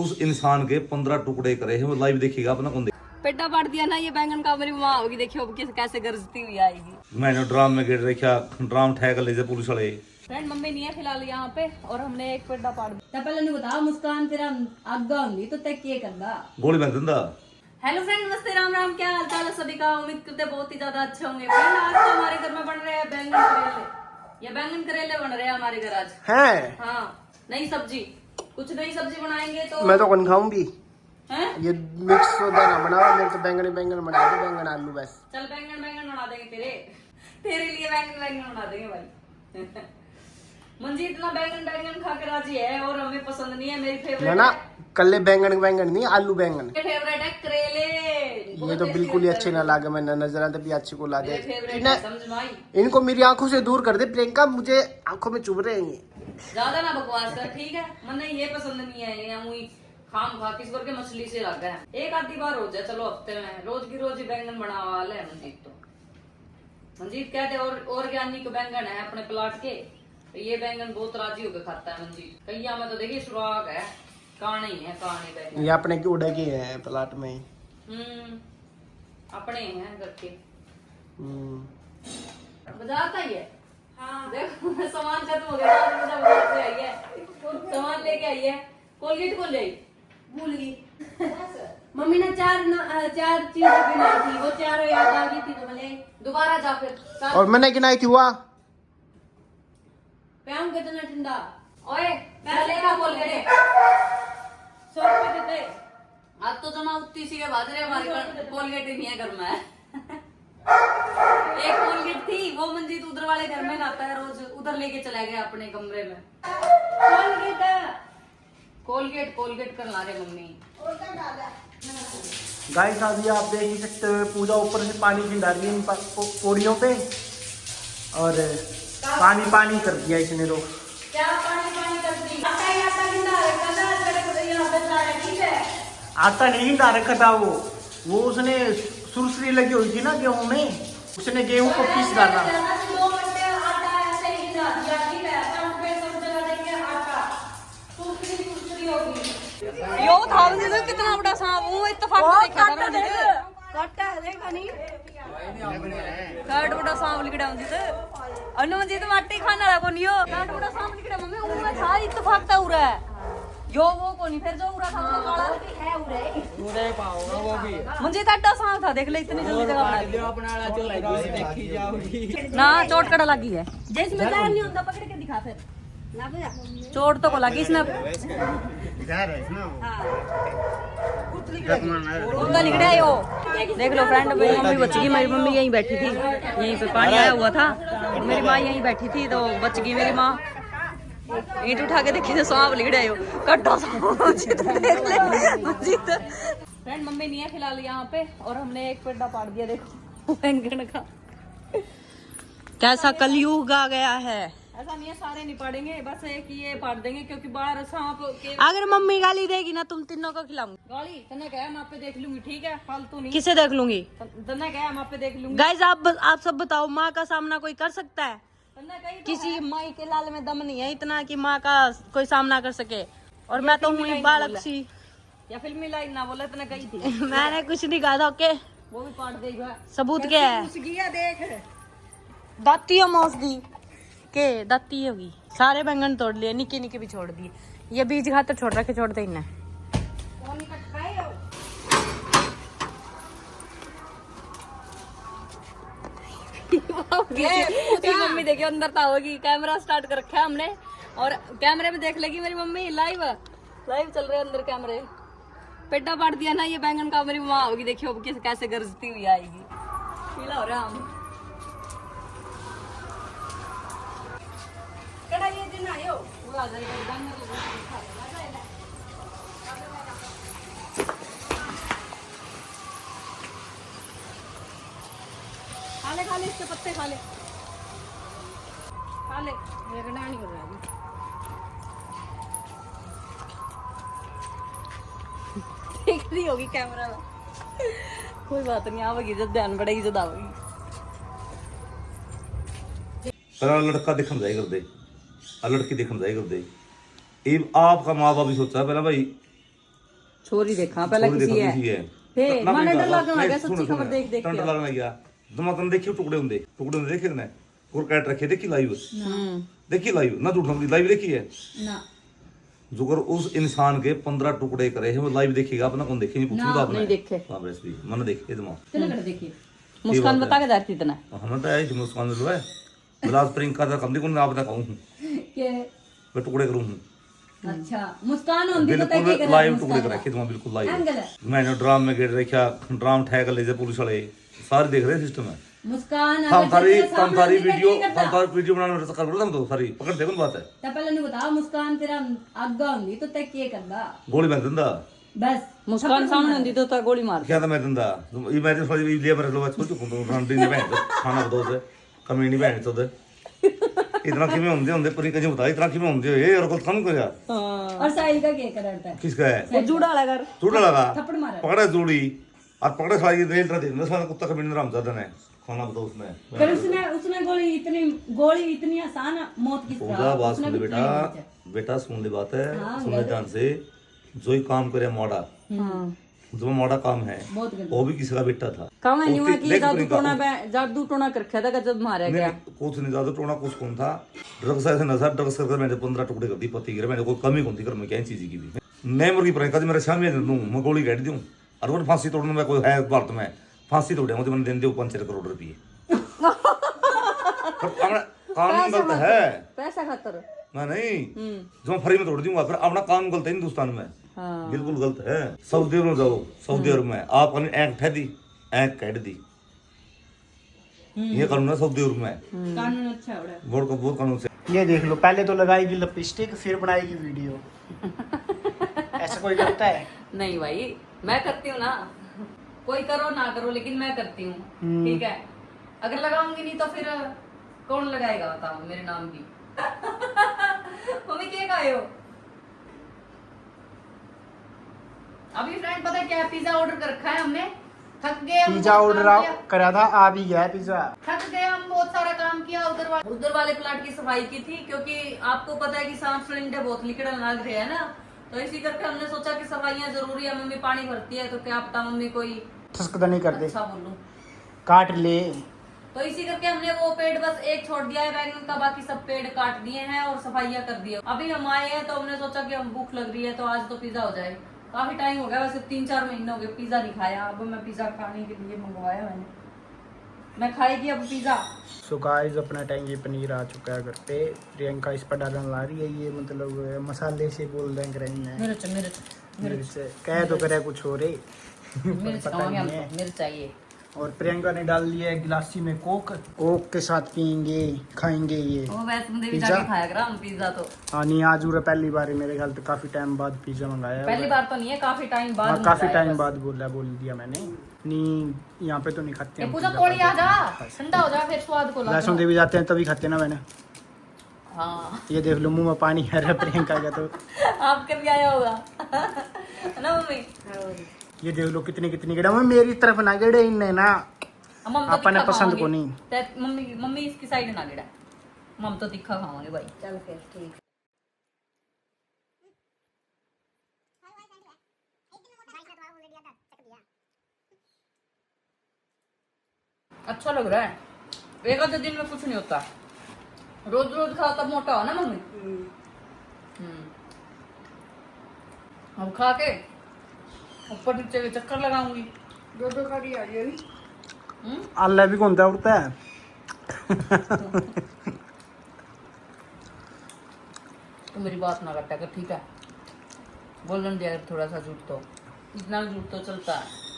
उस इंसान के 15 टुकड़े करे हैं, वो लाइव देखिएगा अपना कौन पेटा पाट दिया ना ये बैंगन का, मेरी माँ होगी देखियो अब कैसे गरजती हुई आएगी। मैंने ड्राम में गिर रखा, ड्राम ठहक ले जा पुलिस वाले। फ्रेंड मम्मी नहीं है फिलहाल यहाँ पे और हमने एक पेटा पाट दिया। पहले नहीं बताओ मुस्कान तेरा आगा होंगी तो तक ये करदा गोली मार दिंदा। हेलो फ्रेंड, नमस्ते, राम राम, क्या हाल चाल है सभी का। उम्मीद करते बहुत ही ज्यादा अच्छे होंगे। फ्रेंड आज तो हमारे घर में बन रहे हैं बैंगन करेले। ये बैंगन करेले बन रहे हैं हमारे घर आज हैं। हाँ, नई सब्जी, कुछ नई सब्जी बनाएंगे तो मैं तो कौन खाऊं भी हैं? ये मिक्स होता ना बनाओ, मेरे तो बैंगन बैंगन बना दो, बैंगन आलू बस। चल बैंगन बैंगन बना देंगे तेरे लिए बैंगन बैंगन बना देंगे भाई। मंजी इतना बैंगन बैंगन खा के राजी है और हमें पसंद नहीं है। मेरी फेवरेट ना कल्ले बैंगन बैंगन नहीं, आलू बैंगन। फेवरेट है करेले। ये तो बिल्कुल ही अच्छे ना लागे, मैंने नजर आते भी अच्छे को ला दे। फेवरेट है, समझ में आई। इनको मेरी आंखों से दूर कर दे प्रियंका, मुझे आंखों में चुभ रहे हैं। ज्यादा ना बकवास कर, ठीक है। मैंने ये पसंद नहीं है, ये मुई खाम खा किस करके मछली से लग गया। एक आधी बार हो जाए चलो हफ्ते में, रोज की रोज ही बैंगन बना वाला है मंजीत। तो मंजीत कहते और ऑर्गेनिक बैंगन है अपने प्लाट के, तो ये बैंगन बहुत राजी होकर खाता है मंजीत। कहिया में तो देखिए सुराग है, काने ही है, काने बैंगन। ये अपने उड़े के हैं प्लाट में। अपने हैं घर के। हम्म। बाजार का ही है। हाँ। देखो सामान खत्म हो गया, बाजार से आई है, सामान लेके आई है। कोलगेट कौन ले भूल गई। मम्मी ने चार चीज गिनाई थी, वो चारों याद आ गई थी तो बोले दोबारा जा फिर। और मैंने गिनाई थी हुआ पैम कितना ठंडा। ओए पैसे का कोलगेट 100 रुपए देते। आज तो जमा उतनी सी के बाज रहे हमारे कोलगेट ही नहीं है घर में। एक कोलगेट थी वो मंजीत उधर वाले घर में नहाता है रोज, उधर लेके चला गया अपने कमरे में। कोलगेट कोलगेट कर ला रहे मम्मी। गाइस अभी आप देख ही सकते हो पूजा ऊपर से पानी छिंडा रही है इन पौड़ियों पे, और पानी पानी कर दिया इसने तो। क्या पानी पानी कर दी? आटा गिंदा रखा था, तेरे को यहाँ पे ला रहा, ठीक है। आटा नहीं डाल रखा था वो उसने सुरसरी लगी हुई थी ना गेहूं में, उसने गेहूं को पीस डाला। 2 घंटे आटा ऐसे ही गिंदा दिया, ठीक है। पंप पे सब जगह देंगे आटा, सुरसरी होगी। यो था मुझे कितना बड़ा सांप, वो इत्तेफाक से देखा था मुझे। काटा है, देखा नहीं। काट बड़ा सांप लिखड़ा मुझे अनु मुझे तो माटी खाने वाला कोनी यो। काट बड़ा सांप लिखड़ा मम्मी उरा था, इत्तेफाक था उरा यो वो कोनी, फिर जो उरा था वो काला है उरे पाओगा वो भी। मुझे काटा सांप था, देख ले इतनी जल्दी जगह बना दी। अपना वाला चोट देखी जाओगी ना चोट कड़ा लगी है, जिसमें जान नहीं होता पकड़ के दिखा फिर ना बुझा। चोट तो को लगी इसने। उनका निकला यो, देख लो फ्रेंड। मेरी मम्मी बच गई, मेरी मम्मी यहीं बैठी थी, यहीं पे पानी आया हुआ था, मेरी माँ यहीं बैठी थी तो बच गई मेरी माँ। ईंट उठा के देखी तो सांप लिखड़ा यो, कट्टा सांप। फ्रेंड मम्मी नहीं है फिलहाल यहाँ पे और हमने एक पेड़ा पाड़ दिया, देखो बैंगन का। कैसा कलयुग आ गया है। ऐसा नहीं है सारे नहीं पाड़ेंगे, बस एक ये पाड़ देंगे क्योंकि बाहर सांप के। अगर मम्मी गाली देगी ना तुम तीनों को खिलाऊंगी। गाली तने कहा मैं पे देख लूंगी, ठीक है, फालतू नहीं। किसे देख लूंगी? तने कहा मैं पे देख लूंगी। गाइस आप सब बताओ, माँ का सामना कोई कर सकता है? तने कही किसी माई के लाल में दम नहीं है इतना कि माँ का कोई सामना कर सके। और मैं तो हूँ बालक सी। या फिल्मी लाइन ना बोले, तने कही थी। मैंने कुछ नहीं कहा था। ओके, वो भी पाड़ देगा। सबूत क्या है? देख दाती है मौस दी के दाती होगी। सारे बैंगन तोड़ लिए, निके निके भी छोड़ दिए। ये बीज खातर छोड़ रखे, छोड़ते ही ना। मम्मी देखिए अंदर था होगी, कैमरा स्टार्ट कर रखा है हमने और कैमरे में देख लेगी मेरी मम्मी। लाइव चल रहे अंदर कैमरे। पेटा पाट दिया ना ये बैंगन का, मेरी माँ होगी देखियो अब कैसे गरजती हुई आएगी। पीला हो रहा हम ये दिन आयो वो आ जाएगा बैंगन को खा ले इसके पत्ते खा ले। मेरा नहीं हो रहा है। देख रही होगी कैमरा में, कोई बात नहीं, आवेगी जब ध्यान बढ़ेगी जब आवेगी। लड़का दिखम जाए कर दे, लड़की दिखम जाए कर दे। आपका माँ बाप भी सोचा पहला भाई छोरी देखा पहले छोरी किसी देखो है फिर ना मैंने मैं डर लगने नहीं, लगा सुनो, सच्ची खबर सुनो, देख देख तन के डर लगने गया तुम तुम देखियो टुकड़े होंगे देखे ने और कैट रखे देखी लाइव देखी लाइव ना झूठ लाइव देखी है ना जुगर उस इंसान के 15 टुकड़े करे हैं वो लाइव देखिएगा अपना कौन देखे नहीं पूछी तो आपने नहीं देखे हां बस भी मन देखे दिमाग चलो कर देखिए मुस्कान बता के जाती इतना हम तो आई थी मुस्कान जो है बिलास प्रियंका का कम देखो आप कहूं के मैं टुकड़े करूं अच्छा मुस्कान होंदी तो तय बिल्कुल लाइव टुकड़े कर रखे तुम बिल्कुल लाइव मैंने ड्राम में गेट रखा ड्राम ठहर ले जा पुलिस वाले सारे देख रहे सिस्टम है मुस्कान हम सारी वीडियो बनाने में कर बोलता तो सारी पकड़ देखो बात है ਤਾਂ ਪਹਿਲਾਂ ਨਹੀਂ ਬਤਾ ਮੁਸਕਾਨ ਤੇਰਾ ਅੱਗਾ ਹੁੰਦੀ ਤਾਂ ਤੈ ਕੀ ਕਰਦਾ गोली मैं दिंदा बस मुस्कान सामने ਹੁੰਦੀ ਤਾਂ ਤਾਂ ਗੋਲੀ ਮਾਰ क्या था मैं दिंदा ये मैं तो थोड़ी ले मेरे लोग छोड़ चुका हूं रंडी ने बहन खाना बदो से कमी नहीं बहन तो इतना किमें होंदे पर कहीं बता इतना किमें होंदे ये और कुछ कम करया और साहिल का क्या करता है किसका है वो जूड़ा लगा कर टूटा लगा थप्पड़ मारा पकड़ा जोड़ी और पकड़े सारी रेल दे सारा कुत्ता कमी ने रामजादा ने खाना बदो उसने पर उसने गोली इतनी आसान मौत किस पूरा तरह बात सुन ले बेटा बेटा सुन ले बात है सुन ले ध्यान से जो ही काम करे मोड़ा जो मोड़ा काम है बहुत गंदा वो भी किसी का बेटा था काम है नहीं हुआ कि जादू टोना कर रखा था जब मारा गया कुछ नहीं ज्यादा टोना कुछ कौन था ड्रग्स ऐसे नशा ड्रग्स कर मैंने 15 टुकड़े कर दी पति गिरे मैंने कोई कमी कौन थी कर मैं क्या चीज की भी नहीं मुर्गी पर कभी मेरे सामने दूं मैं गोली काट दूं और वो फांसी तोड़ने में कोई है भारत में फांसी तोड़े मुझे मैंने देने दो 5 करोड़ रुपये कानून गलत है पैसा खातर मैं नहीं जो फ्री में तोड़ दूंगा फिर अपना कानून गलत है हिंदुस्तान में बिल्कुल गलत है सऊदी अरब में जाओ सऊदी अरब में आप ऐंक ठह दी ऐंक काट दी ये कानून है सऊदी अरब में कानून अच्छा है बहुत कानून से ये देख लो पहले तो लगाएगी लिपस्टिक फिर बनाएगी वीडियो ऐसा कोई करता है नहीं भाई मैं करती हूँ ना कोई करो ना करो लेकिन मैं करती हूँ ठीक है अगर लगाऊंगी नहीं तो फिर कौन लगाएगा बताओ मेरे नाम की मम्मी क्या खाए हो अभी फ्रेंड पता है क्या पिज्जा ऑर्डर कर रखा है हमने थक गए पिज्जा ऑर्डर करा था आ भी गया पिज्जा थक गए हम बहुत सारा काम किया उधर वाले प्लाट की सफाई की थी क्योंकि आपको पता है कि सांप सिलेंडर बहुत लिकड़न लग रहे हैं ना तो इसी करके हमने सोचा कि सफाइयाँ जरूरी है मम्मी पानी भरती है तो क्या पता मम्मी कोई ठसकता नहीं कर दे अच्छा बोलूं काट ले तो इसी करके हमने वो पेड़ बस एक छोड़ दिया है बैंगन का बाकी सब पेड़ काट दिए हैं और सफाइयाँ कर दी है अभी हम आए हैं तो हमने सोचा कि हम भूख लग रही है तो आज तो पिज्जा हो जाए काफी टाइम हो गया वैसे 3-4 महीने हो गए पिज्जा नहीं खाया अब मैं पिज्जा खाने के लिए मंगवाया मैं खाएगी अब पिज्जा सो गाइस अपना टाइम ये पनीर आ चुका है घर पे प्रियंका इस पर डालने ला रही है ये मतलब मसाले से बोल रहे हैं मिर्च कह तो करे कुछ हो रे पता नहीं है मिर्च चाहिए और प्रियंका ने डाल दिया है गिलासी में कोक के साथ पियेंगे खाएंगे ये वो वैष्णो देवी जाके खाया करा हम पिज्जा तो हाँ नहीं आज पूरा पहली बार है मेरे ख्याल तो काफी टाइम बाद पिज्जा मंगाया पहली बार तो नहीं है काफी टाइम बाद हाँ काफी टाइम बाद बोल दिया मैंने नहीं यहाँ पे तो नहीं खाते हम पूजा कोड़ी आ जा ठंडा हो जा फिर स्वाद को वैष्णो देवी जाते हैं तभी खाते ना मैंने हाँ ये देख लो मुंह में पानी आ रहा है प्रियंका का तो आपके भी आया होगा ना मम्मी ये देख लो कितनी गिड़ा मेरी तरफ ना गिड़े इनने ना अपने पसंद को नहीं मम्मी इसकी साइड ना गिड़ा हम तो तीखा खावांगे भाई चल फिर ठीक अच्छा लग रहा है एक आधे दिन में कुछ नहीं होता रोज रोज खाओ तब मोटा हो ना मम्मी अब खा के ऊपर नीचे के चक्कर लगाऊंगी दो का भी आ गई अल्लाह भी कौन उड़ता है तो मेरी बात ना करता कर ठीक है बोलन दिया थोड़ा सा झूठ तो इतना झूठ तो चलता है